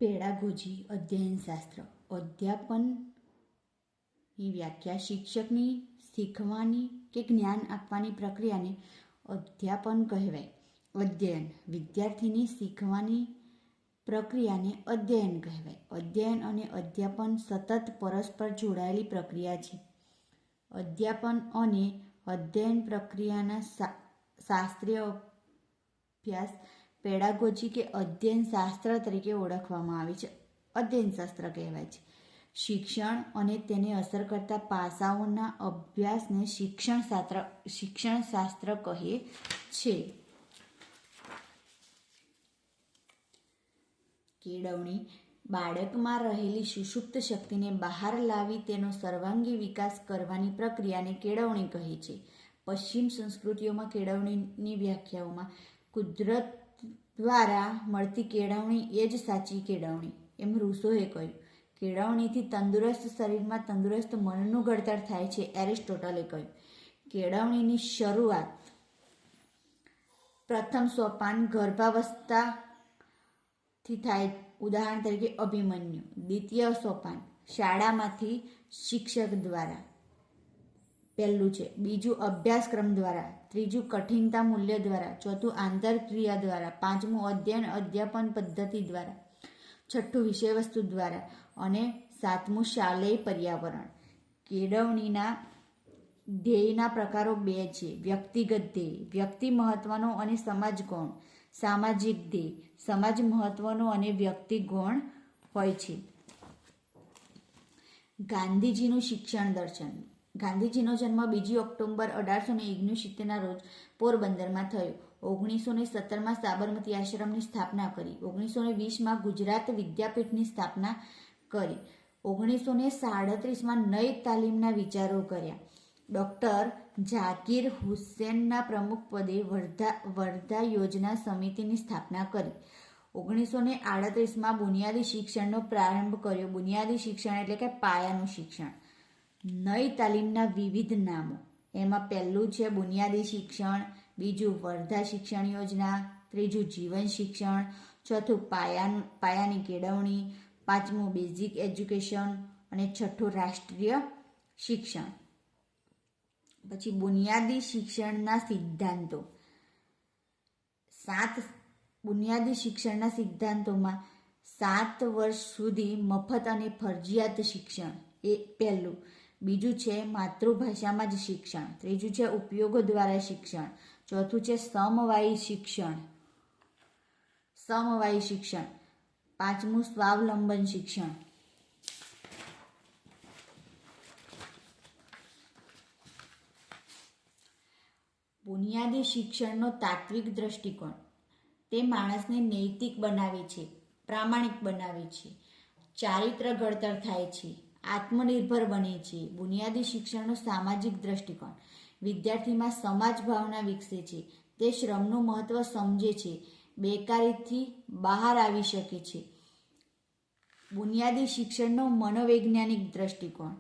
Pedagogy અધ્યયનશાસ્ત્ર. અધ્યાપનની વ્યાખ્યા શિક્ષકની શીખવાની કે જ્ઞાન આપવાની પ્રક્રિયાને અધ્યાપન કહેવાય. અધ્યયન વિદ્યાર્થીની શીખવાની પ્રક્રિયાને અધ્યયન કહેવાય. અધ્યયન અને અધ્યાપન સતત પરસ્પર જોડાયેલી પ્રક્રિયા છે. અધ્યાપન અને અધ્યયન પ્રક્રિયાના શાસ્ત્રીય અભ્યાસ પેડાગોજી કે અધ્યયન શાસ્ત્ર તરીકે ઓળખવામાં આવે છે. અધ્યયન શાસ્ત્ર કહેવાય છે. શિક્ષણ અને તેને અસર કરતા પાસાઓના અભ્યાસને શિક્ષણ શાસ્ત્ર કહે છે. કેળવણી બાળકમાં રહેલી સુષુપ્ત શક્તિને બહાર લાવી તેનો સર્વાંગી વિકાસ કરવાની પ્રક્રિયાને કેળવણી કહે છે. પશ્ચિમ સંસ્કૃતિઓમાં કેળવણીની વ્યાખ્યાઓમાં કુદરત દ્વારા મળતી કેળવણી એ જ સાચી કેળવણી એમ રૂસોએ કહ્યું. કેળવણીથી તંદુરસ્ત શરીરમાં તંદુરસ્ત મનનું ઘડતર થાય છે એરિસ્ટોટલે કહ્યું. કેળવણીની શરૂઆત પ્રથમ સોપાન ગર્ભાવસ્થાથી થાય. ઉદાહરણ તરીકે અભિમન્યુ. દ્વિતીય સોપાન શાળામાંથી શિક્ષક દ્વારા પહેલું છે. બીજું અભ્યાસક્રમ દ્વારા. ત્રીજું કઠિનતા મૂલ્ય દ્વારા. ચોથું આંતરક્રિયા દ્વારા. પાંચમું અધ્યયન અધ્યાપન પદ્ધતિ દ્વારા. છઠ્ઠું વિષયવસ્તુ દ્વારા અને સાતમું શાલેય પર્યાવરણ. કેળવણીના ધ્યેયના પ્રકારો બે છે. વ્યક્તિગત ધ્યેય વ્યક્તિ મહત્વનો અને સમાજ ગૌણ. સામાજિક ધ્યેય સમાજ મહત્વનો અને વ્યક્તિ ગૌણ હોય છે. ગાંધીજીનું શિક્ષણ દર્શન. ગાંધીજીનો જન્મ 2 ઓક્ટોબર 1869ના રોજ પોરબંદરમાં થયો. 1917માં સાબરમતી આશ્રમની સ્થાપના કરી. 1920માં ગુજરાત વિદ્યાપીઠની સ્થાપના કરી. 1937માં નઈ તાલીમના વિચારો કર્યા. ડૉક્ટર ઝાકીર હુસેનના પ્રમુખપદે વર્ધા યોજના સમિતિની સ્થાપના કરી. 1938માં બુનિયાદી શિક્ષણનો પ્રારંભ કર્યો. બુનિયાદી શિક્ષણ એટલે કે પાયાનું શિક્ષણ. નઈ તાલીમના વિવિધ નામો. એમાં પહેલું છે બુનિયાદી શિક્ષણ, બીજું વર્ધા શિક્ષણ યોજના, ત્રીજું જીવન શિક્ષણ, ચોથું પાયાની કેળવણી, પાંચમું બેઝિક એજ્યુકેશન અને છઠ્ઠું રાષ્ટ્રીય શિક્ષણ. પછી બુનિયાદી શિક્ષણના સિદ્ધાંતો. બુનિયાદી શિક્ષણના સિદ્ધાંતોમાં 7 વર્ષ સુધી મફત અને ફરજિયાત શિક્ષણ એ પહેલું. બીજું છે માતૃભાષામાં જ શિક્ષણ. ત્રીજું છે ઉપયોગો દ્વારા શિક્ષણ. ચોથું છે સમવાયી શિક્ષણ. પાંચમું સ્વાવલંબન શિક્ષણ. બુનિયાદી શિક્ષણનો તાત્વિક દ્રષ્ટિકોણ. તે માણસને નૈતિક બનાવે છે, પ્રામાણિક બનાવે છે, ચારિત્ર ઘડતર થાય છે, આત્મનિર્ભર બને છે. બુનિયાદી શિક્ષણનો સામાજિક દ્રષ્ટિકોણ. વિદ્યાર્થીમાં સમાજ ભાવના વિકસે છે. તે શ્રમનું મહત્વ સમજે છે, બેકારીથી બહાર આવી શકે છે. બુનિયાદી શિક્ષણનો મનોવૈજ્ઞાનિક દ્રષ્ટિકોણ.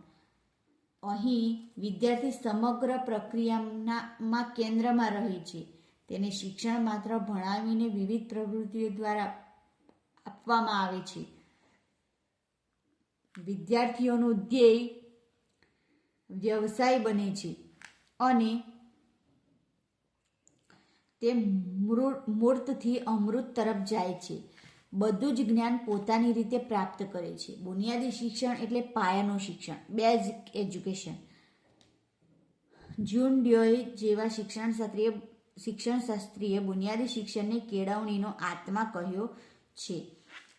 અહીં વિદ્યાર્થી સમગ્ર પ્રક્રિયામાં કેન્દ્રમાં રહે છે. તેને શિક્ષણ માત્ર ભણાવીને વિવિધ પ્રવૃત્તિઓ દ્વારા આપવામાં આવે છે. વિદ્યાર્થીઓનું ધ્યેય વ્યવસાય બને છે અને તે મૂર્તથી અમૃત તરફ જાય છે. બધું જ જ્ઞાન પોતાની રીતે પ્રાપ્ત કરે છે. બુનિયાદી શિક્ષણ એટલે પાયાનું શિક્ષણ, બેઝિક એજ્યુકેશન. જ્યુન ડ્યોય જેવા શિક્ષણશાસ્ત્રીએ બુનિયાદી શિક્ષણને કેળવણીનો આત્મા કહ્યો છે.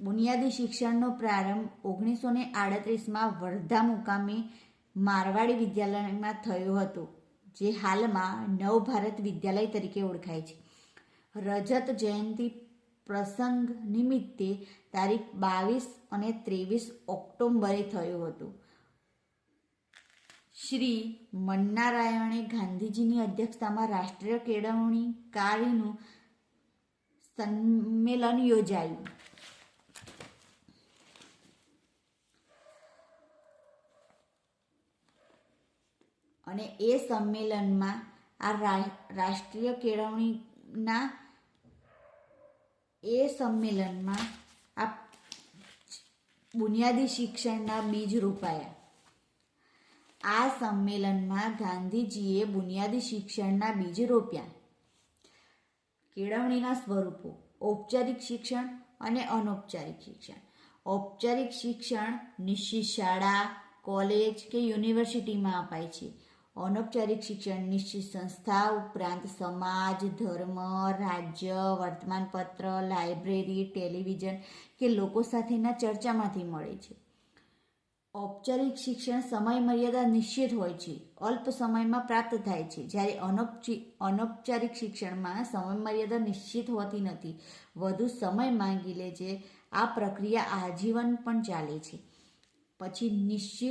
બુનિયાદી શિક્ષણનો પ્રારંભ 1938માં વર્ધા મુકામે મારવાડી વિદ્યાલયમાં થયો હતો, જે હાલમાં નવભારત વિદ્યાલય તરીકે ઓળખાય છે. રજત જયંતિ પ્રસંગ નિમિત્તે તારીખ 22 અને 23 ઓક્ટોબરે થયો હતો. શ્રી મન્નારાયણે ગાંધીજીની અધ્યક્ષતામાં રાષ્ટ્રીય કેળવણીકારીનું સંમેલન યોજાયું. અને એ સંમેલનમાં આ રાષ્ટ્રીય કેળવણીના બુનિયાદી શિક્ષણના બીજ રોપાયા. આ સંમેલનમાં ગાંધીજીએ બુનિયાદી શિક્ષણના બીજ રોપ્યા. કેળવણીના સ્વરૂપો: ઔપચારિક શિક્ષણ અને અનૌપચારિક શિક્ષણ. ઔપચારિક શિક્ષણ નિશ્ચિત શાળા, કોલેજ કે યુનિવર્સિટીમાં અપાય છે. અનૌપચારિક શિક્ષણ નિશ્ચિત સંસ્થા ઉપરાંત સમાજ, ધર્મ, રાજ્ય, વર્તમાનપત્ર, લાઇબ્રેરી, ટેલિવિઝન કે લોકો સાથેના ચર્ચામાંથી મળે છે. ઔપચારિક શિક્ષણ સમય મર્યાદા નિશ્ચિત હોય છે, અલ્પ સમયમાં પ્રાપ્ત થાય છે, જ્યારે અનૌપચારિક શિક્ષણમાં સમય મર્યાદા નિશ્ચિત હોતી નથી, વધુ સમય માંગી લે છે. આ પ્રક્રિયા આજીવન પણ ચાલે છે. પછી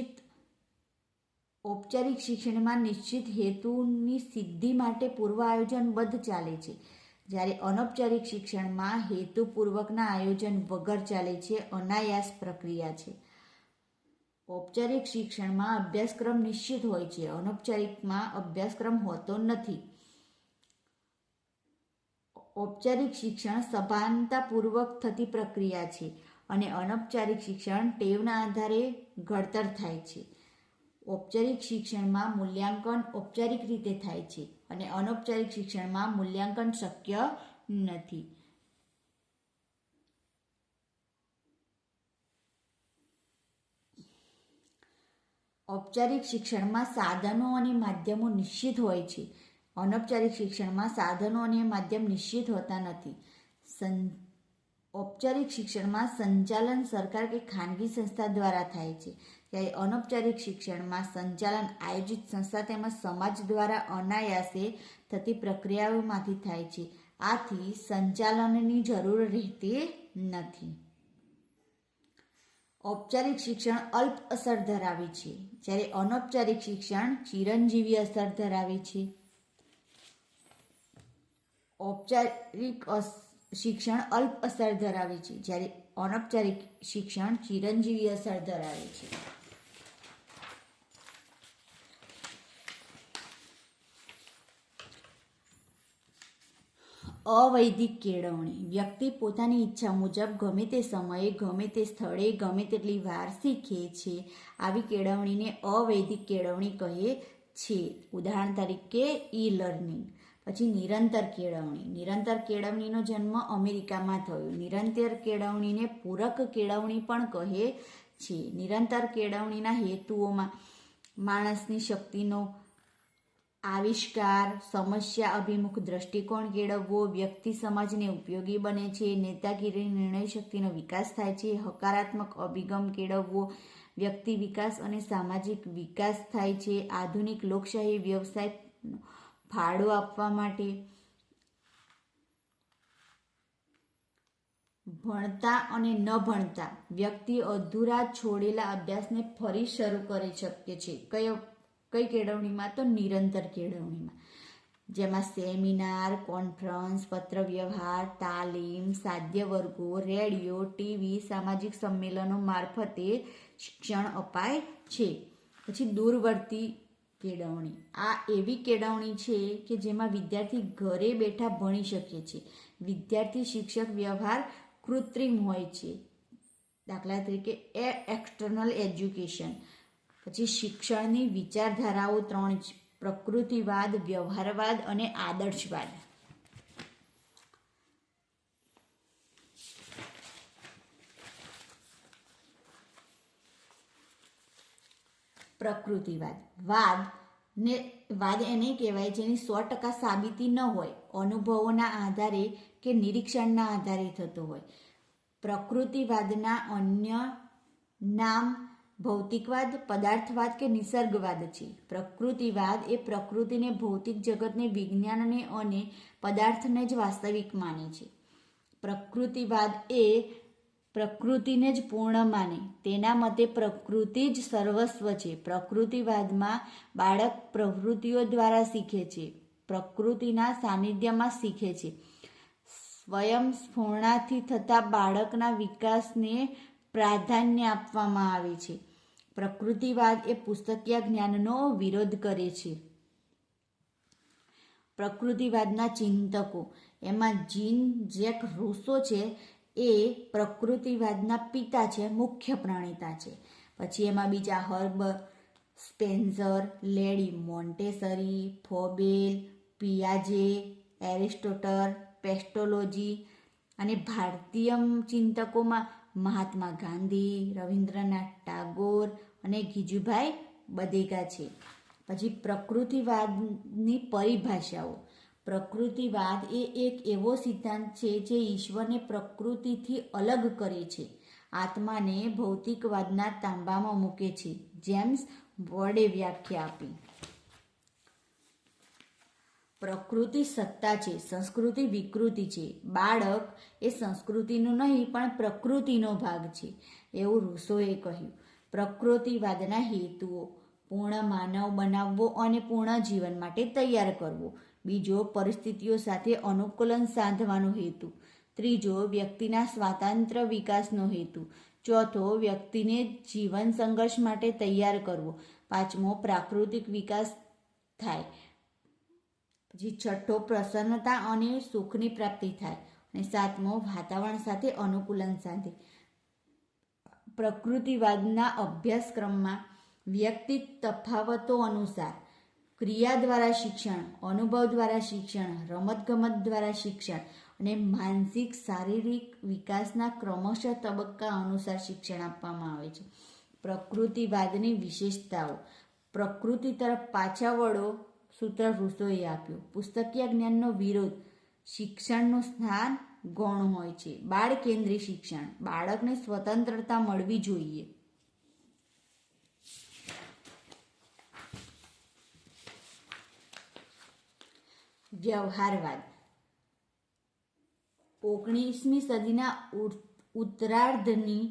ઔપચારિક શિક્ષણમાં નિશ્ચિત હેતુની સિદ્ધિ માટે પૂર્વ આયોજનબદ્ધ ચાલે છે, જ્યારે અનૌપચારિક શિક્ષણમાં હેતુપૂર્વકના આયોજન વગર ચાલે છે, અનાયાસ પ્રક્રિયા છે. ઔપચારિક શિક્ષણમાં અભ્યાસક્રમ નિશ્ચિત હોય છે, અનૌપચારિકમાં અભ્યાસક્રમ હોતો નથી. ઔપચારિક શિક્ષણ સભાનતાપૂર્વક થતી પ્રક્રિયા છે અને અનૌપચારિક શિક્ષણ ટેવના આધારે ઘડતર થાય છે. ઔપચારિક શિક્ષણમાં મૂલ્યાંકન ઔપચારિક રીતે થાય છે અને અનૌપચારિક શિક્ષણમાં મૂલ્યાંકન શક્ય નથી. ઔપચારિક શિક્ષણમાં સાધનો અને માધ્યમો નિશ્ચિત હોય છે, અનૌપચારિક શિક્ષણમાં સાધનો અને માધ્યમ નિશ્ચિત હોતા નથી. ઔપચારિક શિક્ષણમાં સંચાલન સરકાર કે ખાનગી સંસ્થા દ્વારા થાય છે, જ્યારે અનૌપચારિક શિક્ષણમાં સંચાલન આયોજિત સંસ્થા તેમજ સમાજ દ્વારા અનાયાસે થતી પ્રક્રિયાઓમાંથી થાય છે. આથી સંચાલનની જરૂર રહેતી નથી. ઔપચારિક શિક્ષણ અલ્પ અસર ધરાવે છે, જ્યારે અનૌપચારિક શિક્ષણ ચિરંજીવી અસર ધરાવે છે. ઔપચારિક શિક્ષણ અલ્પ અસર ધરાવે છે, જ્યારે અનૌપચારિક શિક્ષણ ચિરંજીવી અસર ધરાવે છે. અવૈધિક કેળવણી: વ્યક્તિ પોતાની ઈચ્છા મુજબ ગમે તે સમયે, ગમે તે સ્થળે, ગમે તેટલી વાર શીખે છે. આવી કેળવણીને અવૈધિક કેળવણી કહે છે. ઉદાહરણ તરીકે ઈ-લર્નિંગ. પછી નિરંતર કેળવણી. નિરંતર કેળવણીનો જન્મ અમેરિકામાં થયો. નિરંતર કેળવણીને પૂરક કેળવણી પણ કહે છે. નિરંતર કેળવણીના હેતુઓમાં માણસની શક્તિનો આવિષ્કાર, સમસ્યા અભિમુખ દ્રષ્ટિકોણ કેળવવો, વ્યક્તિ સમાજને ઉપયોગી બને છે, નેતાગીરી નિર્ણય શક્તિનો વિકાસ થાય છે, હકારાત્મક અભિગમ કેળવવો, વ્યક્તિ વિકાસ અને સામાજિક વિકાસ થાય છે, આધુનિક લોકશાહી વ્યવસાય ફાળો આપવા માટે ભણતા અને ન ભણતા વ્યક્તિ અધૂરા છોડેલા અભ્યાસને ફરી શરૂ કરી શકે છે. કઈ કેળવણીમાં? તો નિરંતર કેળવણીમાં, જેમાં સેમિનાર, કોન્ફરન્સ, પત્રવ્યવહાર, તાલીમ, સાધ્ય વર્ગો, રેડિયો, ટીવી, સામાજિક સંમેલનો મારફતે શિક્ષણ અપાય છે. પછી દૂરવર્તી કેળવણી. આ એવી કેળવણી છે કે જેમાં વિદ્યાર્થી ઘરે બેઠા ભણી શકે છે. વિદ્યાર્થી શિક્ષક વ્યવહાર કૃત્રિમ હોય છે. દાખલા તરીકે એક્સટર્નલ એજ્યુકેશન. પછી શિક્ષણની વિચારધારાઓ 3 છે: પ્રકૃતિવાદ, વ્યવહારવાદ અને આદર્શવાદ. પ્રકૃતિવાદ. વાદ એને કહેવાય જેની 100% સાબિતી ન હોય, અનુભવોના આધારે કે નિરીક્ષણના આધારે થતો હોય. પ્રકૃતિવાદના અન્ય નામ ભૌતિકવાદ, પદાર્થવાદ કે નિસર્ગવાદ છે. પ્રકૃતિવાદ એ પ્રકૃતિને, ભૌતિક જગતને, વિજ્ઞાનને અને પદાર્થને જ વાસ્તવિક માને છે. પ્રકૃતિવાદ એ પ્રકૃતિને જ પૂર્ણ માને. તેના મતે પ્રકૃતિ જ સર્વસ્વ છે. પ્રકૃતિવાદમાં બાળક પ્રવૃત્તિઓ દ્વારા શીખે છે, પ્રકૃતિના સાનિધ્યમાં શીખે છે. સ્વયંસ્ફુરણાથી થતા બાળકના વિકાસને પ્રાધાન્ય આપવામાં આવે છે. પ્રકૃતિવાદ એ પુસ્તકીય જ્ઞાનનો વિરોધ કરે છે. પ્રકૃતિવાદના ચિંતકો, એમાં જીન જેક રૂસો છે, એ પ્રકૃતિવાદના પિતા છે, મુખ્ય પ્રણેતા છે. પછી એમાં બીજા Herbert Spencer, Lady Montessori, Froebel, પિયાજે, એરિસ્ટોટલ, પેસ્ટોલોજી અને ભારતીય ચિંતકોમાં મહાત્મા ગાંધી, રવિન્દ્રનાથ ટાગોર અને ગીજુભાઈ બધેગા છે. પછી પ્રકૃતિવાદની પરિભાષાઓ. પ્રકૃતિવાદ એ એક એવો સિદ્ધાંત છે જે ઈશ્વરને પ્રકૃતિથી અલગ કરે છે, આત્માને ભૌતિકવાદના તાંબામાં મૂકે છે. જેમ્સ વોર્ડે વ્યાખ્યા આપી. પ્રકૃતિ સત્તા છે, સંસ્કૃતિ વિકૃતિ છે. બાળક એ સંસ્કૃતિનું નહીં પણ પ્રકૃતિનો ભાગ છે, એવું રૂસોએ કહ્યું. પ્રકૃતિવાદના હેતુઓ: પૂર્ણ માનવ બનાવવો અને પૂર્ણ જીવન માટે તૈયાર કરવો. બીજો, પરિસ્થિતિઓ સાથે અનુકૂલન સાધવાનો હેતુ. ત્રીજો, વ્યક્તિના સ્વાતંત્ર્ય વિકાસનો હેતુ. ચોથો, વ્યક્તિને જીવન સંઘર્ષ માટે તૈયાર કરવો. પાંચમો, પ્રાકૃતિક વિકાસ થાય. પછી છઠ્ઠો, પ્રસન્નતા અને સુખની પ્રાપ્તિ થાય. અને સાતમો, વાતાવરણ સાથે અનુકૂલન સાધે. પ્રકૃતિવાદના અભ્યાસક્રમમાં વ્યક્તિ તફાવતો અનુસાર ક્રિયા દ્વારા શિક્ષણ, અનુભવ દ્વારા શિક્ષણ, રમતગમત દ્વારા શિક્ષણ અને માનસિક શારીરિક વિકાસના ક્રમશઃ તબક્કા અનુસાર શિક્ષણ આપવામાં આવે છે. પ્રકૃતિવાદની વિશેષતાઓ: પ્રકૃતિ તરફ પાછા વળો સૂત્ર રૂસોએ આપ્યું. પુસ્તકીય જ્ઞાનનો વિરોધ: શિક્ષણનું સ્થાન ગૌણ હોય છે. બાળ કેન્દ્રી શિક્ષણ: બાળકને સ્વતંત્રતા મળવી જોઈએ. વ્યવહારવાદ: 19મી સદીના ઉત્તરાર્ધની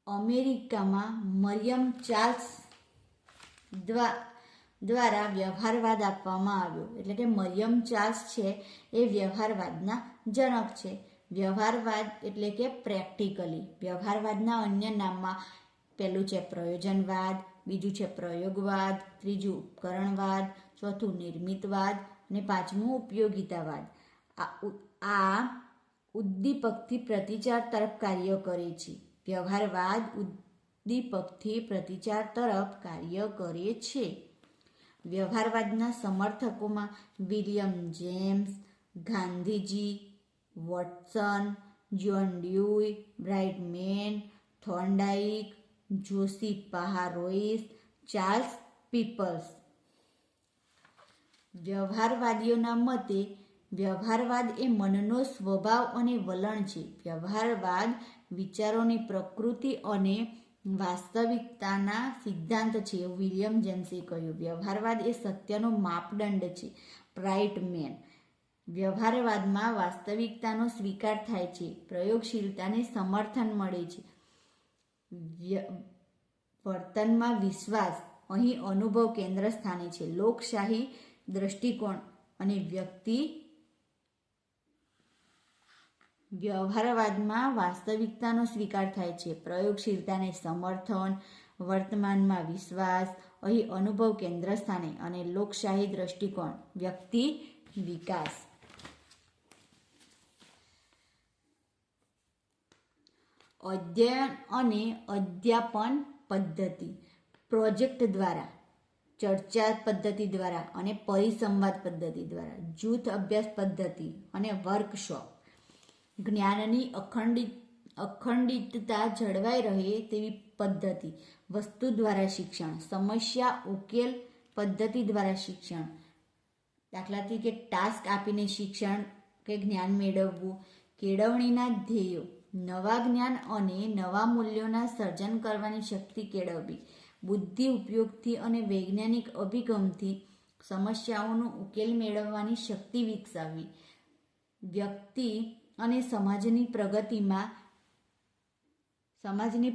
અમેરિકામાં મરિયમ ચાર્લ્સ દ્વારા વ્યવહારવાદ આપવામાં આવ્યો. એટલે કે મરિયમ ચાર્લ્સ છે એ વ્યવહારવાદના જનક છે. વ્યવહારવાદ એટલે કે પ્રેક્ટિકલી. વ્યવહારવાદના અન્ય નામમાં પહેલું છે પ્રયોજનવાદ, બીજું છે પ્રયોગવાદ, ત્રીજું ઉપકરણવાદ, ચોથું નિર્મિતવાદ અને પાંચમું ઉપયોગિતાવાદ. આ ઉદ્દીપકથી પ્રતિચાર તરફ કાર્ય કરે છે. વ્યવહારવાદ ઉદ્દીપકથી પ્રતિચાર તરફ કાર્ય કરે છે. વ્યવહારવાદના સમર્થકોમાં William James, Gandhiji, Watson, John Dewey, Brightman, Thorndike, Josiah Royce, Charles Peirce. વ્યવહારવાદીઓના મતે વ્યવહારવાદ એ મનનો સ્વભાવ અને વલણ છે. વ્યવહારવાદ વિચારોની પ્રકૃતિ અને વાસ્તવિકતાના સિદ્ધાંત છે, એવું વિલિયમ જેમ્સે કહ્યું. વ્યવહારવાદ એ સત્યનો માપદંડ છે. બ્રાઇટમેન: વ્યવહારવાદમાં વાસ્તવિકતાનો સ્વીકાર થાય છે, પ્રયોગશીલતાને સમર્થન મળે છે. વર્તનમાં વિશ્વાસ: અહીં અનુભવ કેન્દ્ર સ્થાને છે. લોકશાહી દ્રષ્ટિકોણ અને વ્યક્તિ વ્યવહારવાદમાં વાસ્તવિકતાનો સ્વીકાર થાય છે, પ્રયોગશીલતાને સમર્થન, વર્તમાનમાં વિશ્વાસ, અહીં અનુભવ કેન્દ્ર સ્થાને અને લોકશાહી દ્રષ્ટિકોણ, વ્યક્તિ વિકાસ. અધ્યયન અને અધ્યાપન પદ્ધતિ: પ્રોજેક્ટ દ્વારા, ચર્ચા પદ્ધતિ દ્વારા અને પરિસંવાદ પદ્ધતિ દ્વારા, જૂથ અભ્યાસ પદ્ધતિ અને વર્કશોપ. જ્ઞાનની અખંડિતતા જળવાઈ રહે તેવી પદ્ધતિ. વસ્તુ દ્વારા શિક્ષણ, સમસ્યા ઉકેલ પદ્ધતિ દ્વારા શિક્ષણ. દાખલા તરીકે ટાસ્ક આપીને શિક્ષણ કે જ્ઞાન મેળવવું. કેળવણીના ધ્યેયો: નવા જ્ઞાન અને નવા મૂલ્યોના સર્જન કરવાની શક્તિ કેળવવી. બુદ્ધિ ઉપયોગથી અને વૈજ્ઞાનિક અભિગમથી સમસ્યાઓનો ઉકેલ મેળવવાની શક્તિ વિકસાવવી. વ્યક્તિ અને સમાજની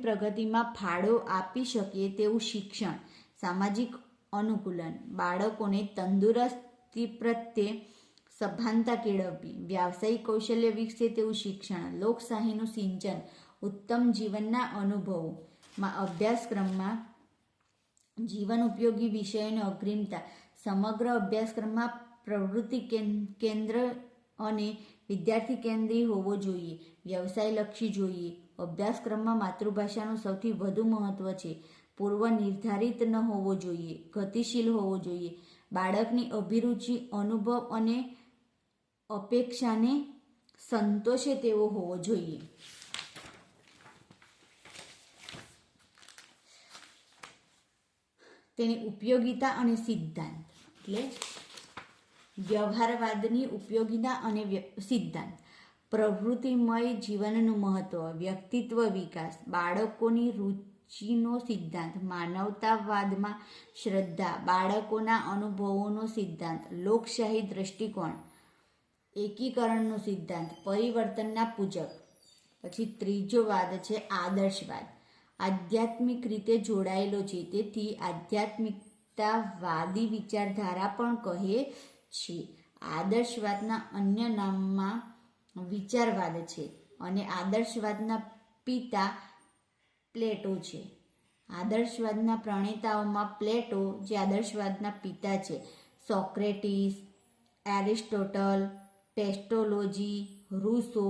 પ્રગતિમાં ફાળો આપી શકે તેવું શિક્ષણ. સામાજિક અનુકૂલન: બાળકોને તંદુરસ્તી પ્રત્યે સભાનતા કેળવવી. વ્યાવસાયિક કૌશલ્ય વિકસે તેવું શિક્ષણ. લોકશાહીનું સિંચન. ઉત્તમ જીવનના અનુભવોમાં અભ્યાસક્રમમાં જીવન ઉપયોગી વિષયોની અગ્રિમતા. સમગ્ર અભ્યાસક્રમમાં પ્રવૃત્તિ કેન્દ્ર અને વિદ્યાર્થી કેન્દ્રી હોવો જોઈએ, વ્યવસાયલક્ષી જોઈએ, અભ્યાસક્રમમાં માતૃભાષાનું સૌથી વધુ મહત્વ છે, પૂર્વ નિર્ધારિત ન હોવો જોઈએ, ગતિશીલ હોવો જોઈએ, બાળકની અભિરુચિ, અનુભવ અને અપેક્ષાને સંતોષે તેવો હોવો જોઈએ. તેની ઉપયોગિતા અને સિદ્ધાંત એટલે વ્યવહારવાદની ઉપયોગિતા અને સિદ્ધાંત. પ્રવૃત્તિમય જીવનનું મહત્વ, વ્યક્તિત્વ વિકાસ, બાળકોની રુચિનો સિદ્ધાંત, માનવતાવાદમાં શ્રદ્ધા, બાળકોના અનુભવોનો સિદ્ધાંત, લોકશાહી દ્રષ્ટિકોણ, એકીકરણનો સિદ્ધાંત, પરિવર્તનના પૂજક. પછી ત્રીજો વાદ છે આદર્શવાદ. આધ્યાત્મિક રીતે જોડાયેલો છે, તેથી આધ્યાત્મિકતાવાદી વિચારધારા પણ કહે છે. આદર્શવાદના અન્ય નામમાં વિચારવાદ છે અને આદર્શવાદના પિતા પ્લેટો છે. આદર્શવાદના પ્રણેતાઓમાં પ્લેટો, જે આદર્શવાદના પિતા છે, સોક્રેટિસ, એરિસ્ટોટલ, પેસ્ટોલોજી, રૂસો,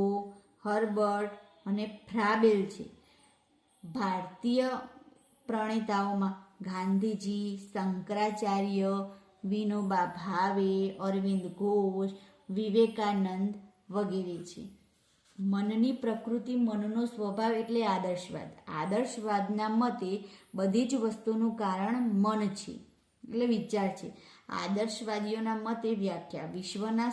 હર્બર્ટ અને ફ્રાબેલ છે. ભારતીય પ્રણેતાઓમાં ગાંધીજી, શંકરાચાર્ય, વિનોબા ભાવે, અરવિંદ ઘોષ, વિવેકાનંદ વગેરે છે. મનની પ્રકૃતિ, મનનો સ્વભાવ એટલે આદર્શવાદ. આદર્શવાદના મતે બધી જ વસ્તુનું કારણ મન છે એટલે વિચાર છે. આદર્શવાદીઓના મતે વ્યાખ્યા, વિશ્વના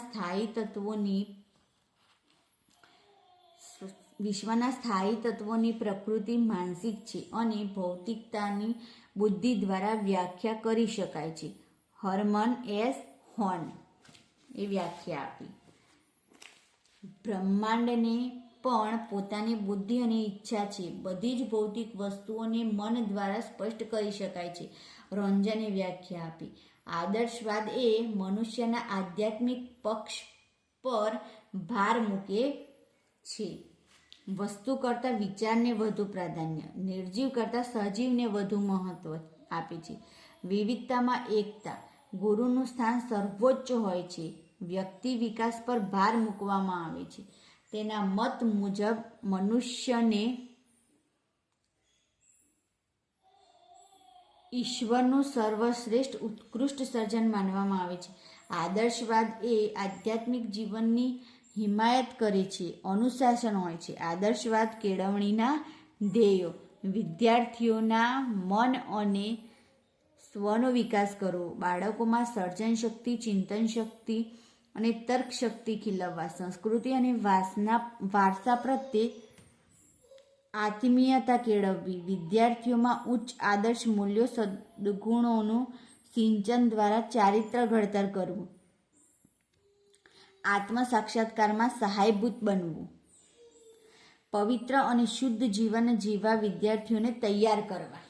સ્થાયી તત્વોની પ્રકૃતિ માનસિક છે અને ભૌતિકતાની બુદ્ધિ દ્વારા વ્યાખ્યા કરી શકાય છે. હર્મન એસ હોર્ન એ વ્યાખ્યા આપી. બ્રહ્માંડને પણ પોતાની બુદ્ધિ અને ઈચ્છા છે. બધી જ ભૌતિક વસ્તુઓને મન દ્વારા સ્પષ્ટ કરી શકાય છે. રોન્જાને વ્યાખ્યા આપી. આદર્શવાદ એ મનુષ્યના આધ્યાત્મિક પક્ષ પર ભાર મૂકે છે. વસ્તુ કરતાં વિચારને વધુ પ્રાધાન્ય, નિર્જીવ કરતાં સજીવને વધુ મહત્વ આપે છે. વિવિધતામાં એકતા, ગુરુનું સ્થાન સર્વોચ્ચ હોય છે. વ્યક્તિ વિકાસ પર ભાર મૂકવામાં આવે છે. તેના મત મુજબ મનુષ્યને ઈશ્વરનું સર્વશ્રેષ્ઠ ઉત્કૃષ્ટ સર્જન માનવામાં આવે છે. આદર્શવાદ એ આધ્યાત્મિક જીવનની હિમાયત કરે છે. અનુશાસન હોય છે. આદર્શવાદ કેળવણીના ધ્યેયો, વિદ્યાર્થીઓના મન અને સ્વનો વિકાસ કરવો, બાળકોમાં સર્જન શક્તિ, ચિંતન શક્તિ અને તર્ક શક્તિ ખીલવવા, સંસ્કૃતિ અને વારસા પ્રત્યે આત્મીયતા કેળવવી, વિદ્યાર્થીઓમાં ઉચ્ચ આદર્શ મૂલ્યો, સદ્ગુણોનું સિંચન દ્વારા ચારિત્ર ઘડતર કરવું, આત્મ સાક્ષાત્કારમાં સહાયભૂત બનવું, પવિત્ર અને શુદ્ધ જીવન જીવવા વિદ્યાર્થીઓને તૈયાર કરવા.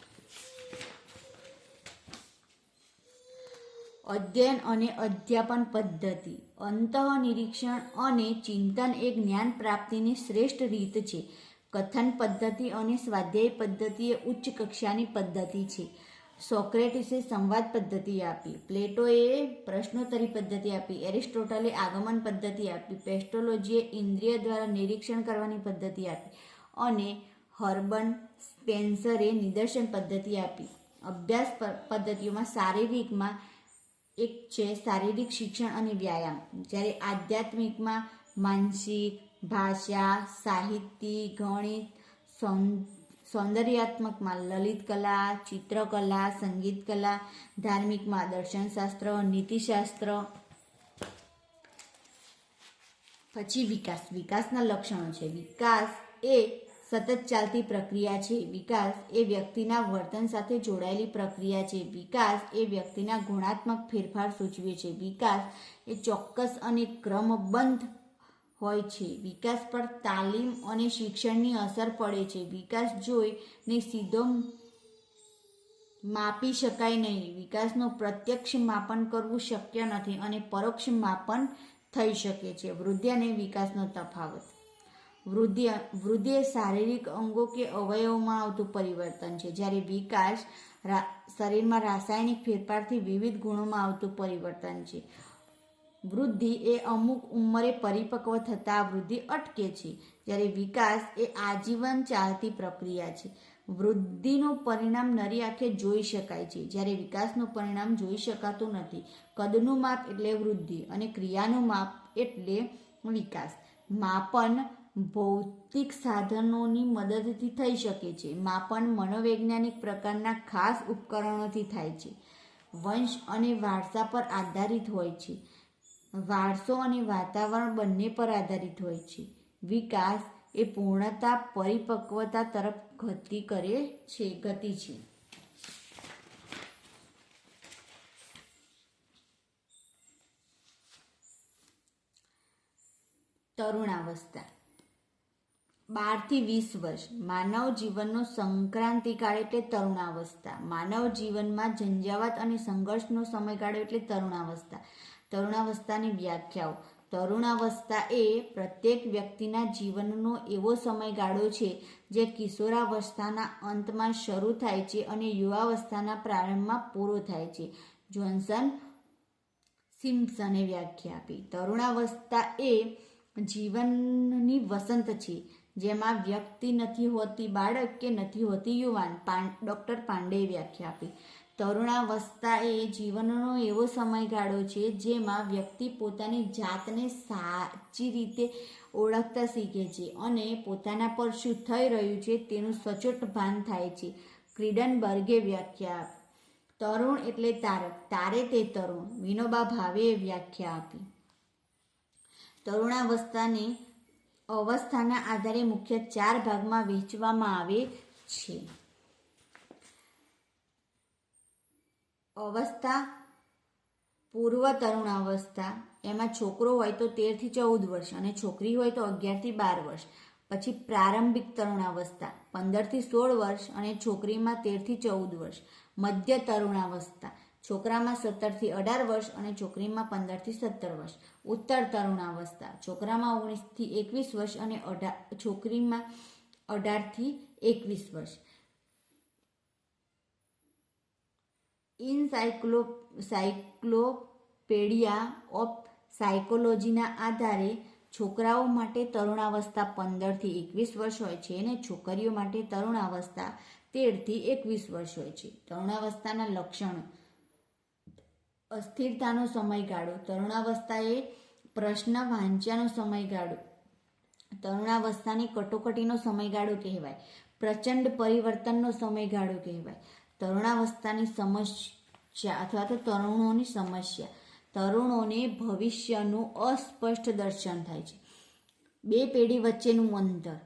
અધ્યયન અને અધ્યાપન પદ્ધતિ. અંતઃનિરીક્ષણ અને ચિંતન એ જ્ઞાન પ્રાપ્તિની શ્રેષ્ઠ રીત છે. કથન પદ્ધતિ અને સ્વાધ્યાય પદ્ધતિ એ ઉચ્ચ કક્ષાની પદ્ધતિ છે. સોક્રેટિસે સંવાદ પદ્ધતિ આપી, પ્લેટોએ પ્રશ્નોત્તરી પદ્ધતિ આપી, એરિસ્ટોટલે આગમન પદ્ધતિ આપી, પેસ્ટોલોજીએ ઇન્દ્રિય દ્વારા નિરીક્ષણ કરવાની પદ્ધતિ આપી અને હર્બન સ્પેન્સરે નિદર્શન પદ્ધતિ આપી. અભ્યાસ પદ્ધતિઓમાં શારીરિકમાં એક છે શારીરિક શિક્ષણ અને વ્યાયામ, જ્યારે આધ્યાત્મિકમાં માનસિક, ભાષા, સાહિત્ય, ગણિત, સૌંદર્યાત્મકમાં લલિત કલા, ચિત્રકલા, સંગીત કલા, ધાર્મિકમાં દર્શનશાસ્ત્ર, નીતિશાસ્ત્ર. પછી વિકાસના લક્ષણો છે. વિકાસ એ સતત ચાલતી પ્રક્રિયા છે. વિકાસ એ વ્યક્તિના વર્તન સાથે જોડાયેલી પ્રક્રિયા છે. વિકાસ એ વ્યક્તિના ગુણાત્મક ફેરફાર સૂચવે છે. વિકાસ એ ચોક્કસ અને ક્રમબદ્ધ હોય છે. વિકાસ પર તાલીમ અને શિક્ષણની અસર પડે છે. વિકાસ જોઈને સીધો માપી શકાય નહીં. વિકાસનું પ્રત્યક્ષ માપન કરવું શક્ય નથી અને પરોક્ષ માપન થઈ શકે છે. વૃદ્ધિ અને વિકાસનો તફાવત. વૃદ્ધિ એ શારીરિક અંગો કે અવયવોમાં આવતું પરિવર્તન છે, જ્યારે વિકાસ શરીરમાં રાસાયણિક ફેરફારથી વિવિધ ગુણોમાં આવતું પરિવર્તન છે. વૃદ્ધિ એ અમુક ઉંમરે પરિપક્વ થતાં વૃદ્ધિ અટકે છે, જ્યારે વિકાસ એ આજીવન ચાલતી પ્રક્રિયા છે. વૃદ્ધિનું પરિણામ નરી આંખે જોઈ શકાય છે, જ્યારે વિકાસનું પરિણામ જોઈ શકાતું નથી. કદનું માપ એટલે વૃદ્ધિ અને ક્રિયાનું માપ એટલે વિકાસ. માપન ભૌતિક સાધનોની મદદથી થઈ શકે છે. માપન મનોવૈજ્ઞાનિક પ્રકારના ખાસ ઉપકરણોથી થાય છે. વંશ અને વારસા પર આધારિત હોય છે. વારસો અને વાતાવરણ બંને પર આધારિત હોય છે. વિકાસ એ પૂર્ણતા, પરિપક્વતા તરફ ગતિ છે. તરુણાવસ્થા 12 થી 20 વર્ષ માનવ જીવનનો સંક્રાંતિકાળ એટલે તરુણાવસ્થા. માનવ જીવનમાં ઝંઝાવાત અને સંઘર્ષનો સમયગાળો એટલે તરુણાવસ્થા. તરુણાવસ્થાની વ્યાખ્યાઓ. તરુણાવસ્થા એ પ્રત્યેક વ્યક્તિના જીવનનો એવો સમયગાળો છે જે કિશોરાવસ્થાના અંતમાં શરૂ થાય છે અને યુવાવસ્થાના પ્રારંભમાં પૂરો થાય છે. જોન્સન સિમ્પસને વ્યાખ્યા આપી. તરુણાવસ્થા એ જીવનની વસંત છે, જેમાં વ્યક્તિ નથી હોતી બાળક કે નથી હોતી યુવાન. ડૉક્ટર પાંડેએ વ્યાખ્યા આપી. તરુણાવસ્થા એ જીવનનો એવો સમયગાળો છે જેમાં વ્યક્તિ પોતાની જાતને સાચી રીતે ઓળખતા શીખે છે અને પોતાના પર શું થઈ રહ્યું છે તેનું સચોટ ભાન થાય છે. ફ્રીડનબર્ગે વ્યાખ્યા આપી. તરુણ એટલે તારક, તારે તે તરુણ. વિનોબા ભાવેએ વ્યાખ્યા આપી. તરુણાવસ્થાને અવસ્થાના આધારે મુખ્ય 4 ભાગમાં વહેંચવામાં આવે છે. અવસ્થા પૂર્વ તરુણાવસ્થા, એમાં છોકરો હોય તો 13 થી 14 વર્ષ અને છોકરી હોય તો 11 થી 12 વર્ષ. પછી પ્રારંભિક તરુણાવસ્થા 15 થી 16 વર્ષ અને છોકરીમાં 13 થી 14 વર્ષ. મધ્ય તરુણાવસ્થા છોકરામાં 17 થી 18 વર્ષ અને છોકરીમાં 15 થી 17 વર્ષ. ઉત્તર તરુણાવસ્થા છોકરામાં 19 થી 21 વર્ષ અને છોકરીમાં 18 થી 21 વર્ષ. સાયક્લોપેડિયા ઓફ સાયકોલોજીના આધારે છોકરાઓ માટે તરુણાવસ્થા 15 થી 21 વર્ષ હોય છે અને છોકરીઓ માટે તરુણાવસ્થા 13 થી 21 વર્ષ હોય છે. તરુણાવસ્થાના લક્ષણો. અસ્થિરતાનો સમયગાળો. તરુણાવસ્થા એ પ્રશ્ન વાંચ્યાનો સમયગાળો. તરુણાવસ્થાની કટોકટીનો સમયગાળો કહેવાય. પ્રચંડ પરિવર્તનનો સમયગાળો કહેવાય. તરુણાવસ્થાની સમસ્યા અથવા તો તરુણોની સમસ્યા. તરુણોને ભવિષ્યનું અસ્પષ્ટ દર્શન થાય છે. 2 પેઢી વચ્ચેનું અંતર.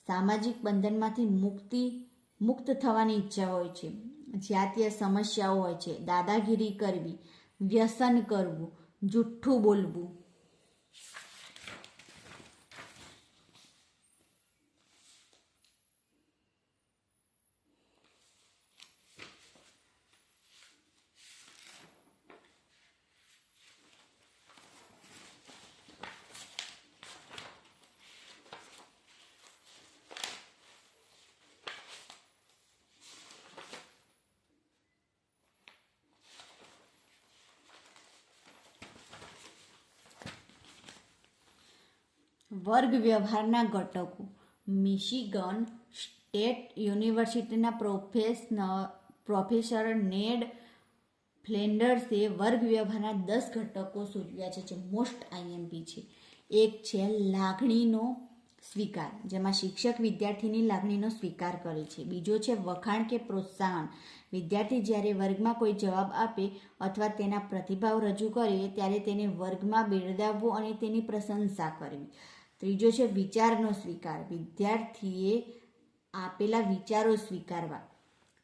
સામાજિક બંધનમાંથી મુક્ત થવાની ઈચ્છા હોય છે. જાતીય સમસ્યાઓ હોય છે. દાદાગીરી કરવી, વ્યસન કરવું, જુઠ્ઠું બોલવું. વર્ગ વ્યવહારના ઘટકો. મિશિગન સ્ટેટ યુનિવર્સિટીના પ્રોફેસર નેડ ફ્લેન્ડર્સે વર્ગ વ્યવહારના 10 ઘટકો સૂચવ્યા છે જે મોસ્ટ આઈએમપી છે. એક છે લાગણીનો સ્વીકાર, જેમાં શિક્ષક વિદ્યાર્થીની લાગણીનો સ્વીકાર કરે છે. બીજો છે વખાણ કે પ્રોત્સાહન. વિદ્યાર્થી જ્યારે વર્ગમાં કોઈ જવાબ આપે અથવા તેના પ્રતિભાવ રજૂ કરે ત્યારે તેને વર્ગમાં બિરદાવવો અને તેની પ્રશંસા કરવી. ત્રીજો છે વિચારનો સ્વીકાર. વિદ્યાર્થીએ આપેલા વિચારો સ્વીકારવા.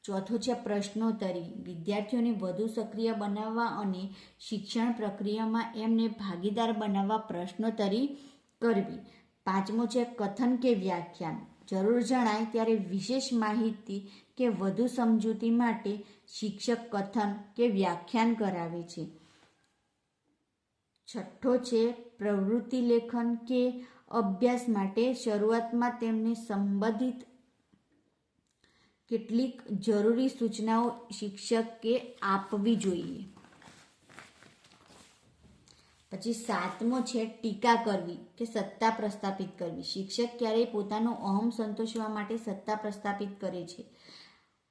ચોથો છે પ્રશ્નોત્તરી. વિદ્યાર્થીઓને વધુ સક્રિય બનાવવા અને શિક્ષણ પ્રક્રિયામાં એમને ભાગીદાર બનાવવા પ્રશ્નોત્તરી કરવી. પાંચમો છે કથન કે વ્યાખ્યાન. જરૂર જણાય ત્યારે વિશેષ માહિતી કે વધુ સમજૂતી માટે શિક્ષક કથન કે વ્યાખ્યાન કરાવે છે. છઠ્ઠો છે પ્રવૃત્તિ લેખન કે અભ્યાસ માટે શરૂઆતમાં તેમને સંબંધિત કેટલીક જરૂરી સૂચનાઓ શિક્ષકે આપવી જોઈએ. પછી 7મો છે ટીકા કરવી કે સત્તા પ્રસ્થાપિત કરવી. શિક્ષક ક્યારેય પોતાનો અહમ સંતોષવા માટે સત્તા પ્રસ્થાપિત કરે છે.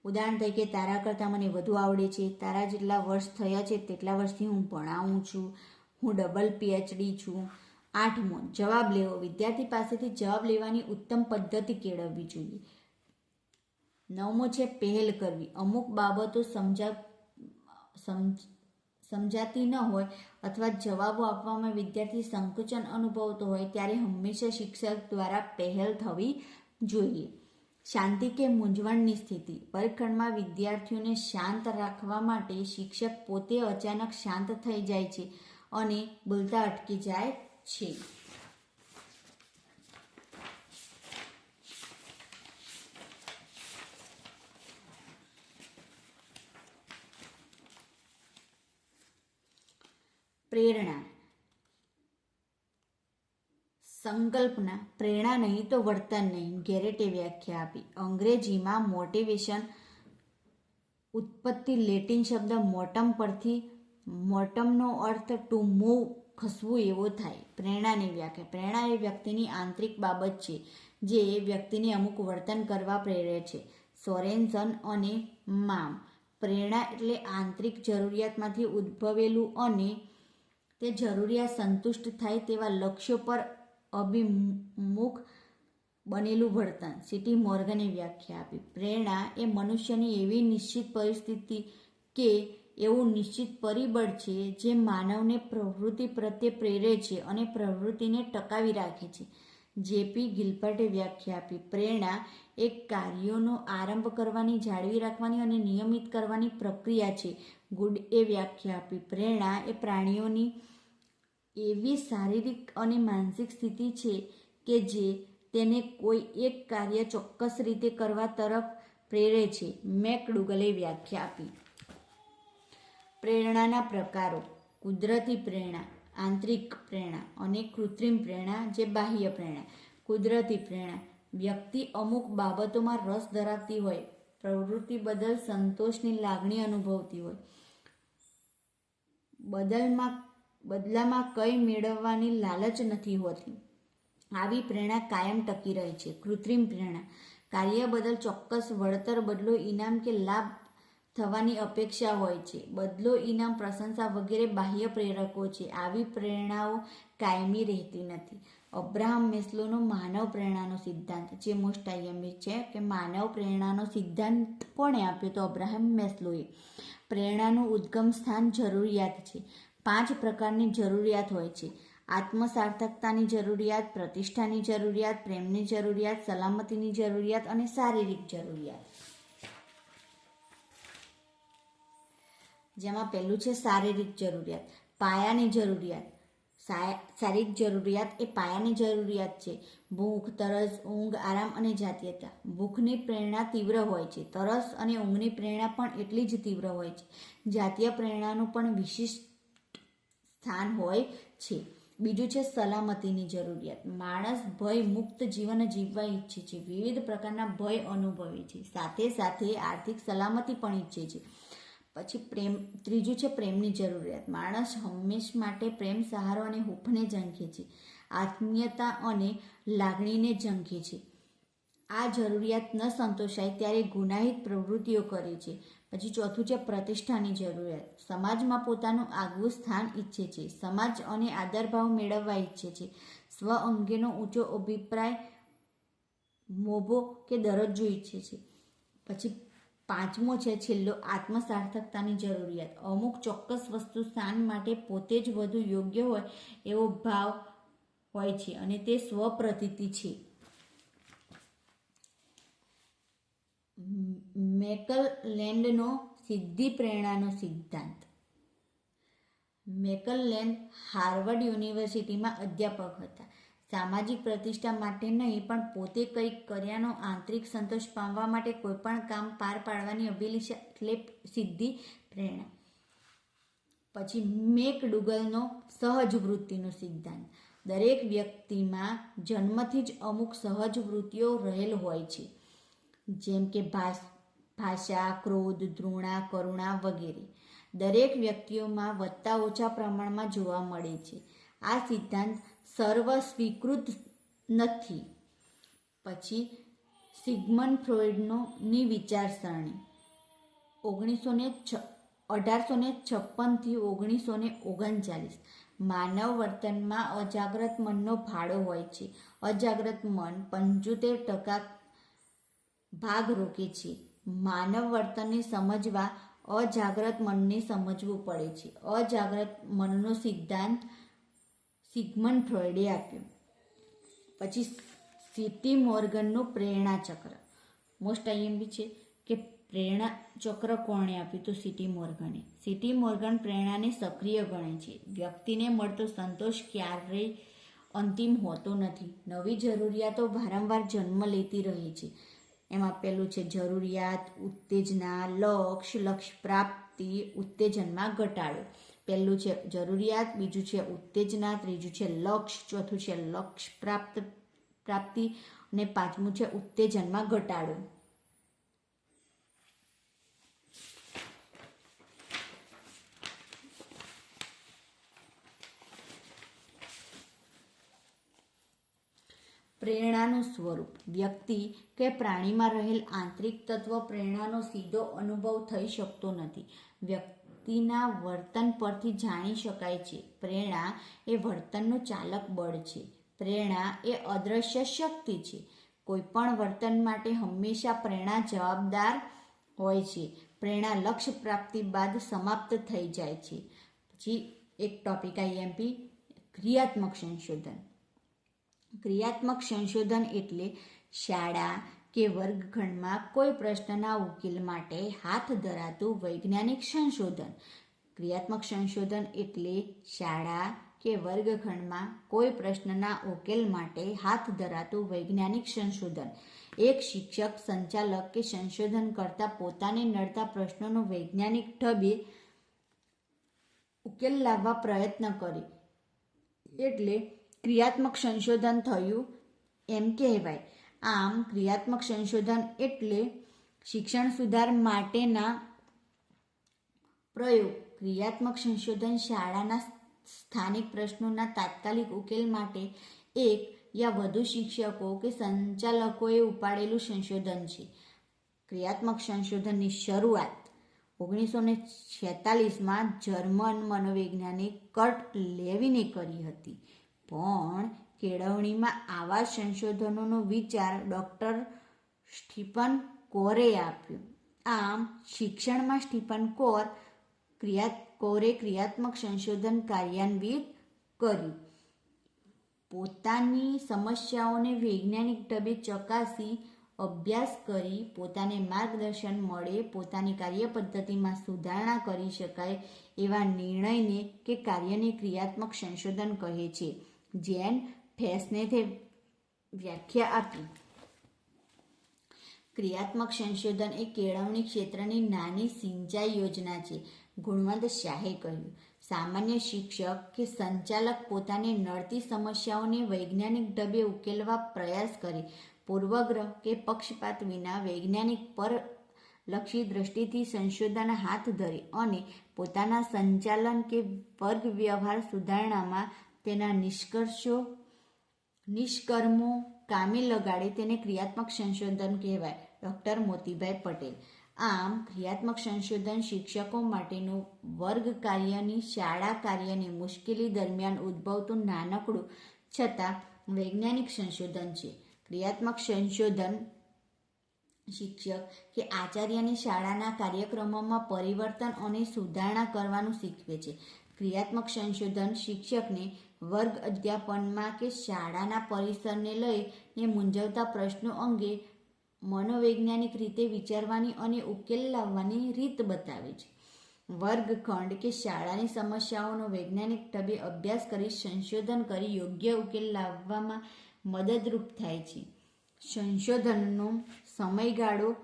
ઉદાહરણ તરીકે તારા કરતાં મને વધુ આવડે છે, તારા જેટલા વર્ષ થયા છે તેટલા વર્ષથી હું ભણાવું છું, હું ડબલ PhD છું. 8મો જવાબ લેવો. વિદ્યાર્થી પાસેથી જવાબ લેવાની ઉત્તમ પદ્ધતિ કેળવવી જોઈએ. 9મો છે પહેલ કરવી. અમુક બાબતો સમજાતી ન હોય અથવા જવાબો આપવામાં વિદ્યાર્થી સંકોચન અનુભવતો હોય ત્યારે હંમેશા શિક્ષક દ્વારા પહેલ થવી જોઈએ. શાંતિ કે મૂંઝવણની સ્થિતિ. વર્ગખંડમાં વિદ્યાર્થીઓને શાંત રાખવા માટે શિક્ષક પોતે અચાનક શાંત થઈ જાય છે અને બોલતા અટકી જાય છે. પ્રેરણા. સંકલ્પના. પ્રેરણા નહીં તો વર્તન નહીં. ગેરેટે વ્યાખ્યા આપી. અંગ્રેજીમાં મોટિવેશન ઉત્પત્તિ લેટિન શબ્દ મોટમ પરથી. મોટમનો અર્થ ટુ મૂવ, ખસવું એવો થાય. પ્રેરણાની વ્યાખ્યા. પ્રેરણા એ વ્યક્તિની આંતરિક બાબત છે જે વ્યક્તિને અમુક વર્તન કરવા પ્રેરે છે. સોરેનસન અને મામ. પ્રેરણા એટલે આંતરિક જરૂરિયાતમાંથી ઉદ્ભવેલું અને તે જરૂરિયાત સંતુષ્ટ થાય તેવા લક્ષ્યો પર અભિમુખ બનેલું વર્તન. સીટી મોર્ગને વ્યાખ્યા આપી. પ્રેરણા એ મનુષ્યની એવી નિશ્ચિત પરિસ્થિતિ કે એવું નિશ્ચિત પરિબળ છે જે માનવને પ્રવૃત્તિ પ્રત્યે પ્રેરે છે અને પ્રવૃત્તિને ટકાવી રાખે છે. જેપી ગિલ્બર્ટે વ્યાખ્યા આપી. પ્રેરણા એક કાર્યોનો આરંભ કરવાની, જાળવી રાખવાની અને નિયમિત કરવાની પ્રક્રિયા છે. ગુડે વ્યાખ્યા આપી. પ્રેરણા એ પ્રાણીઓની એવી શારીરિક અને માનસિક સ્થિતિ છે કે જે તેને કોઈ એક કાર્ય ચોક્કસ રીતે કરવા તરફ પ્રેરે છે. મેકડુગલે વ્યાખ્યા આપી. પ્રેરણાના પ્રકારો. કુદરતી પ્રેરણા, આંતરિક પ્રેરણા અને કૃત્રિમ પ્રેરણા જે બાહ્ય પ્રેરણા. કુદરતી પ્રેરણા. વ્યક્તિ અમુક બાબતોમાં રસ ધરાવતી હોય, પ્રવૃત્તિ બદલ સંતોષની લાગણી અનુભવતી હોય, બદલામાં કંઈ મેળવવાની લાલચ નથી હોતી. આવી પ્રેરણા કાયમ ટકી રહે છે. કૃત્રિમ પ્રેરણા. કાર્ય બદલ ચોક્કસ વળતર, બદલો, ઇનામ કે લાભ થવાની અપેક્ષા હોય છે. બદલો, ઇનામ, પ્રશંસા વગેરે બાહ્ય પ્રેરકો છે. આવી પ્રેરણાઓ કાયમી રહેતી નથી. અબ્રાહમ મેસ્લોનો માનવ પ્રેરણાનો સિદ્ધાંત, જે મોસ્ટ આઈએમપી છે કે માનવ પ્રેરણાનો સિદ્ધાંત કોણે આપ્યો તો અબ્રાહમ મેસ્લોએ. પ્રેરણાનું ઉદ્ગમ સ્થાન જરૂરિયાત છે. 5 પ્રકારની જરૂરિયાત હોય છે: આત્મસાર્થકતાની જરૂરિયાત, પ્રતિષ્ઠાની જરૂરિયાત, પ્રેમની જરૂરિયાત, સલામતીની જરૂરિયાત અને શારીરિક જરૂરિયાત. જેમાં પહેલું છે શારીરિક જરૂરિયાત. પાયાની જરૂરિયાત. શારીરિક જરૂરિયાત એ પાયાની જરૂરિયાત છે. ભૂખ, તરસ, ઊંઘ, આરામ અને જાતીયતા. ભૂખની પ્રેરણા તીવ્ર હોય છે. તરસ અને ઊંઘની પ્રેરણા પણ એટલી જ તીવ્ર હોય છે. જાતીય પ્રેરણાનું પણ વિશિષ્ટ સ્થાન હોય છે. બીજું છે સલામતીની જરૂરિયાત. માણસ ભય મુક્ત જીવન જીવવા ઈચ્છે છે. વિવિધ પ્રકારના ભય અનુભવે છે. સાથે સાથે આર્થિક સલામતી પણ ઈચ્છે છે. પછી ત્રીજું છે પ્રેમની જરૂરિયાત. માણસ હંમેશ માટે પ્રેમ, સહારો અને હૂંફને ઝંખે છે. આત્મીયતા અને લાગણીને ઝંખે છે. આ જરૂરિયાત ન સંતોષાય ત્યારે ગુનાહિત પ્રવૃત્તિઓ કરે છે. પછી ચોથું છે પ્રતિષ્ઠાની જરૂરિયાત. સમાજમાં પોતાનું આગવું સ્થાન ઈચ્છે છે. સમાજ અને આદરભાવ મેળવવા ઈચ્છે છે. સ્વ અંગેનો ઊંચો અભિપ્રાય, મોભો કે દરજ્જો ઈચ્છે છે. પછી 5મો છે છેલ્લો, આત્મસાર્થકતાની જરૂરિયાત. અમુક ચોક્કસ વસ્તુ સ્થાન માટે પોતે જ વધુ યોગ્ય હોય એવો ભાવ હોય છે અને તે સ્વપ્રતીતિ છે. મેકલેન્ડનો સિદ્ધિ પ્રેરણાનો સિદ્ધાંત. મેકલેન્ડ હાર્વર્ડ યુનિવર્સિટીમાં અધ્યાપક હતા. સામાજિક પ્રતિષ્ઠા માટે નહીં પણ પોતે કંઈક કર્યાનો આંતરિક સંતોષ પામવા માટે કોઈપણ કામ પાર પાડવાની અભિલાષા એટલે સિદ્ધિ પ્રેરણા. પછી મેકડુગલનો સહજ વૃત્તિનો સિદ્ધાંત. દરેક વ્યક્તિમાં જન્મથી જ અમુક સહજ વૃત્તિઓ રહેલ હોય છે, જેમ કે ભાષા, ક્રોધ, ઘૃણા, કરુણા વગેરે. દરેક વ્યક્તિઓમાં વત્તા ઓછા પ્રમાણમાં જોવા મળે છે. આ સિદ્ધાંત સર્વ સ્વીકૃત નથી. પછી સિગ્મન્ડ ફ્રોઈડની વિચારસરણી 1856 થી 1939. માનવ વર્તનમાં અજાગ્રત મનનો ફાળો હોય છે. અજાગ્રત મન 75% ભાગ રોકે છે. માનવ વર્તનને સમજવા અજાગ્રત મનને સમજવું પડે છે. અજાગ્રત મનનો સિદ્ધાંત સિગ્મન્ડ ફ્રોઈડે આપ્યો. પછી સીટી મોર્ગનનું પ્રેરણા ચક્ર. મોસ્ટ આઈએમપી છે કે પ્રેરણા ચક્ર કોણે આપ્યું? તો સીટી મોર્ગને. સીટી મોર્ગન પ્રેરણાને સક્રિય ગણે છે. વ્યક્તિને મળતો સંતોષ ક્યારેય અંતિમ હોતો નથી. નવી જરૂરિયાતો વારંવાર જન્મ લેતી રહે છે. એમાં પહેલું છે જરૂરિયાત, ઉત્તેજના, લક્ષ્ય પ્રાપ્તિ, ઉત્તેજનમાં ઘટાડો. પહેલું છે જરૂરિયાત, બીજું છે ઉત્તેજના, ત્રીજું છે લક્ષ્ય, ચોથું છે લક્ષ્ય પ્રાપ્તિ અને પાંચમું છે ઉત્તેજનમાં ઘટાડો. પ્રેરણાનું સ્વરૂપ. વ્યક્તિ કે પ્રાણીમાં રહેલ આંતરિક તત્વ પ્રેરણાનો સીધો અનુભવ થઈ શકતો નથી. વ્યક્તિના વર્તન પરથી જાણી શકાય છે. પ્રેરણા એ વર્તનનું ચાલક બળ છે. પ્રેરણા એ અદ્રશ્ય શક્તિ છે. કોઈપણ વર્તન માટે હંમેશા પ્રેરણા જવાબદાર હોય છે. પ્રેરણા લક્ષ્ય પ્રાપ્તિ બાદ સમાપ્ત થઈ જાય છે. પછી એક ટોપિક આઈએમપી ક્રિયાત્મક સંશોધન. ક્રિયાત્મક સંશોધન એટલે શાળા કે વર્ગખંડમાં કોઈ પ્રશ્નના ઉકેલ માટે હાથ ધરાતું વૈજ્ઞાનિક સંશોધન. ક્રિયાત્મક સંશોધન એટલે શાળા કે વર્ગખંડમાં કોઈ પ્રશ્નના ઉકેલ માટે હાથ ધરાતું વૈજ્ઞાનિક સંશોધન. એક શિક્ષક, સંચાલક કે સંશોધનકર્તા પોતાને નડતા પ્રશ્નોનો વૈજ્ઞાનિક ઢબે ઉકેલ લાવવા પ્રયત્ન કરે એટલે ક્રિયાત્મક સંશોધન થયું એમ કહેવાય. આમ ક્રિયાત્મક સંશોધન એટલે શિક્ષણ સુધાર માટેના પ્રયોગ. ક્રિયાત્મક સંશોધન શાળાના સ્થાનિક પ્રશ્નોના તાત્કાલિક ઉકેલ માટે એક યા વધુ શિક્ષકો કે સંચાલકોએ ઉપાડેલું સંશોધન છે. ક્રિયાત્મક સંશોધનની શરૂઆત 1946માં જર્મન મનોવૈજ્ઞાનિક કર્ટ લેવિને કરી હતી. પણ કેળવણીમાં આવા સંશોધનોનો વિચાર ડૉક્ટર સ્ટીફન કોરે આપ્યો. આમ શિક્ષણમાં સ્ટીફન કોરે ક્રિયાત્મક સંશોધન કાર્યાન્વિત કર્યું. પોતાની સમસ્યાઓને વૈજ્ઞાનિક ઢબે ચકાસી અભ્યાસ કરી પોતાને માર્ગદર્શન મળે, પોતાની કાર્યપદ્ધતિમાં સુધારણા કરી શકાય એવા નિર્ણયને કે કાર્યને ક્રિયાત્મક સંશોધન કહે છે. જેન ફેસ્નેથે વ્યાખ્યા આપી. ક્રિયાત્મક સંશોધન એ કેળવણી ક્ષેત્રની નાની સિંચાઈ યોજના છે. ગુણવંત શાહે કહ્યું, સામાન્ય શિક્ષક કે સંચાલક પોતાને નડતી સમસ્યાઓને વૈજ્ઞાનિક ઢબે ઉકેલવા પ્રયાસ કરે, પૂર્વગ્રહ કે પક્ષપાત વિના વૈજ્ઞાનિક પરલક્ષી દ્રષ્ટિથી સંશોધન હાથ ધરે અને પોતાના સંચાલન કે વર્ગ વ્યવહાર સુધારણામાં તેના નિષ્કર્મો કામે લગાડે તેને ક્રિયાત્મક સંશોધન કહેવાય. ડૉક્ટર મોતીભાઈ પટેલ. આમ ક્રિયાત્મક સંશોધન શિક્ષકો માટેનું વર્ગ કાર્યની શાળા કાર્યની મુશ્કેલી દરમિયાન ઉદ્ભવતું નાનકડું છતાં વૈજ્ઞાનિક સંશોધન છે. ક્રિયાત્મક સંશોધન શિક્ષક કે આચાર્યને શાળાના કાર્યક્રમોમાં પરિવર્તન અને સુધારણા કરવાનું શીખવે છે. ક્રિયાત્મક સંશોધન શિક્ષકને વર્ગ અધ્યાપનમાં કે શાળાના પરિસરને લઈને મૂંઝવતા પ્રશ્નો અંગે મનોવૈજ્ઞાનિક રીતે વિચારવાની અને ઉકેલ લાવવાની રીત બતાવે છે. વર્ગખંડ કે શાળાની સમસ્યાઓનો વૈજ્ઞાનિક ઢબે અભ્યાસ કરી સંશોધન કરી યોગ્ય ઉકેલ લાવવામાં મદદરૂપ થાય છે. સંશોધનનો સમયગાળો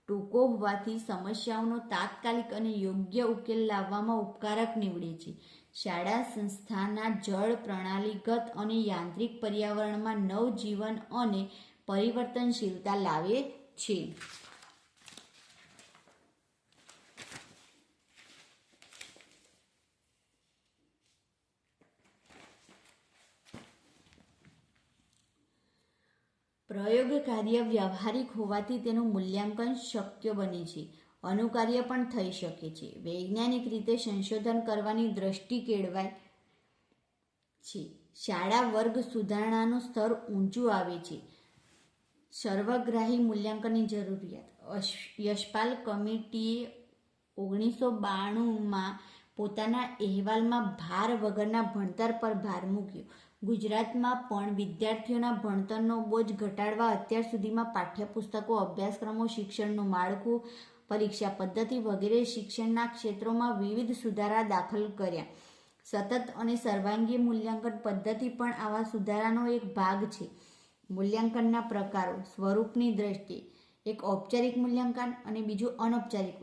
ટૂંકો હોવાથી સમસ્યાઓનો તાત્કાલિક અને યોગ્ય ઉકેલ લાવવામાં ઉપકારક નીવડે છે. શાળા સંસ્થાના જળ પ્રણાલીગત અને યાંત્રિક પર્યાવરણમાં નવજીવન અને પરિવર્તનશીલતા લાવે છે. પ્રયોગ કાર્ય વ્યવહારિક હોવાથી તેનું મૂલ્યાંકન શક્ય બને છે. અનુકાર્ય પણ થઈ શકે છે. વૈજ્ઞાનિક રીતે સંશોધન કરવાની દ્રષ્ટિ કેળવાય છે. શાળા વર્ગ સુધારણાનું સ્તર ઊંચું આવે છે. સર્વગ્રાહી મૂલ્યાંકનની જરૂરિયાત. યશપાલ કમિટીએ 1992માં પોતાના અહેવાલમાં ભાર વગરના ભણતર પર ભાર મૂક્યો. ગુજરાતમાં પણ વિદ્યાર્થીઓના ભણતરનો બોજ ઘટાડવા અત્યાર સુધીમાં પાઠ્યપુસ્તકો, અભ્યાસક્રમો, શિક્ષણનું માળખું, પરીક્ષા પદ્ધતિ વગેરે શિક્ષણના ક્ષેત્રોમાં વિવિધ સુધારા દાખલ કર્યા. સતત અને સર્વાંગી મૂલ્યાંકન પદ્ધતિ પણ આવા સુધારાનો એક ભાગ છે. મૂલ્યાંકનના પ્રકારો સ્વરૂપની દ્રષ્ટિએ એક ઔપચારિક મૂલ્યાંકન અને બીજું અનૌપચારિક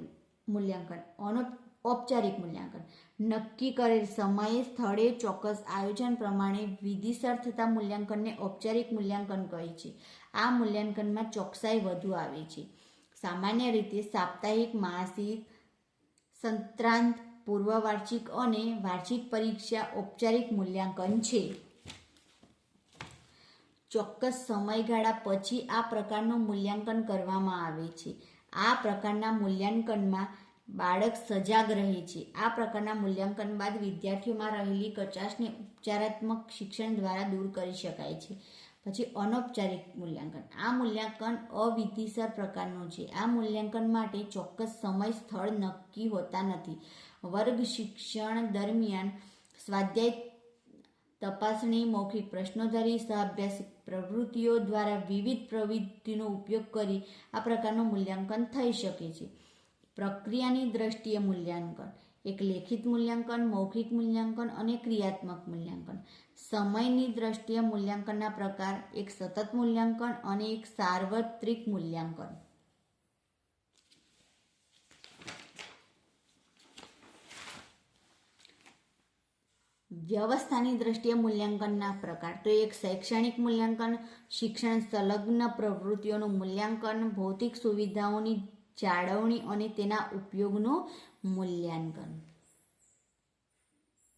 મૂલ્યાંકન. ઔપચારિક મૂલ્યાંકન નક્કી કરેલ સમયે, સ્થળે, ચોક્કસ આયોજન પ્રમાણે વિધિસર થતા મૂલ્યાંકનને ઔપચારિક મૂલ્યાંકન કહે છે. આ મૂલ્યાંકનમાં ચોકસાઈ વધુ આવે છે. સામાન્ય રીતે સાપ્તાહિક, માસિક, સત્રાંત, પૂર્વવાર્ષિક અને વાર્ષિક પરીક્ષા ઔપચારિક મૂલ્યાંકન છે. ચોક્કસ સમયગાળા પછી આ પ્રકારનું મૂલ્યાંકન કરવામાં આવે છે. આ પ્રકારના મૂલ્યાંકનમાં બાળક સજાગ રહે છે. આ પ્રકારના મૂલ્યાંકન બાદ વિદ્યાર્થીઓમાં રહેલી કચાશને ઉપચારાત્મક શિક્ષણ દ્વારા દૂર કરી શકાય છે. પછી અનૌપચારિક મૂલ્યાંકન. આ મૂલ્યાંકન અવિધિસર પ્રકારનું છે. આ મૂલ્યાંકન માટે ચોક્કસ સમય, સ્થળ નક્કી હોતા નથી. વર્ગ શિક્ષણ દરમિયાન સ્વાધ્યાય, તપાસણી, મૌખિક પ્રશ્નોત્તરી, સહઅભ્યાસિક પ્રવૃત્તિઓ દ્વારા વિવિધ પ્રવૃત્તિનો ઉપયોગ કરી આ પ્રકારનું મૂલ્યાંકન થઈ શકે છે. પ્રક્રિયાની દ્રષ્ટિએ મૂલ્યાંકન એક લેખિત મૂલ્યાંકન, મૌખિક મૂલ્યાંકન અને ક્રિયાત્મક મૂલ્યાંકન. સમયની દ્રષ્ટિએ મૂલ્યાંકનના પ્રકાર એક સતત મૂલ્યાંકન અને એક સાર્વત્રિક મૂલ્યાંકન. વ્યવસ્થાની દ્રષ્ટિએ મૂલ્યાંકનના પ્રકાર તો એક શૈક્ષણિક મૂલ્યાંકન, શિક્ષણ સંલગ્ન પ્રવૃત્તિઓનું મૂલ્યાંકન, ભૌતિક સુવિધાઓની જાળવણી અને તેના ઉપયોગનું મૂલ્યાંકન.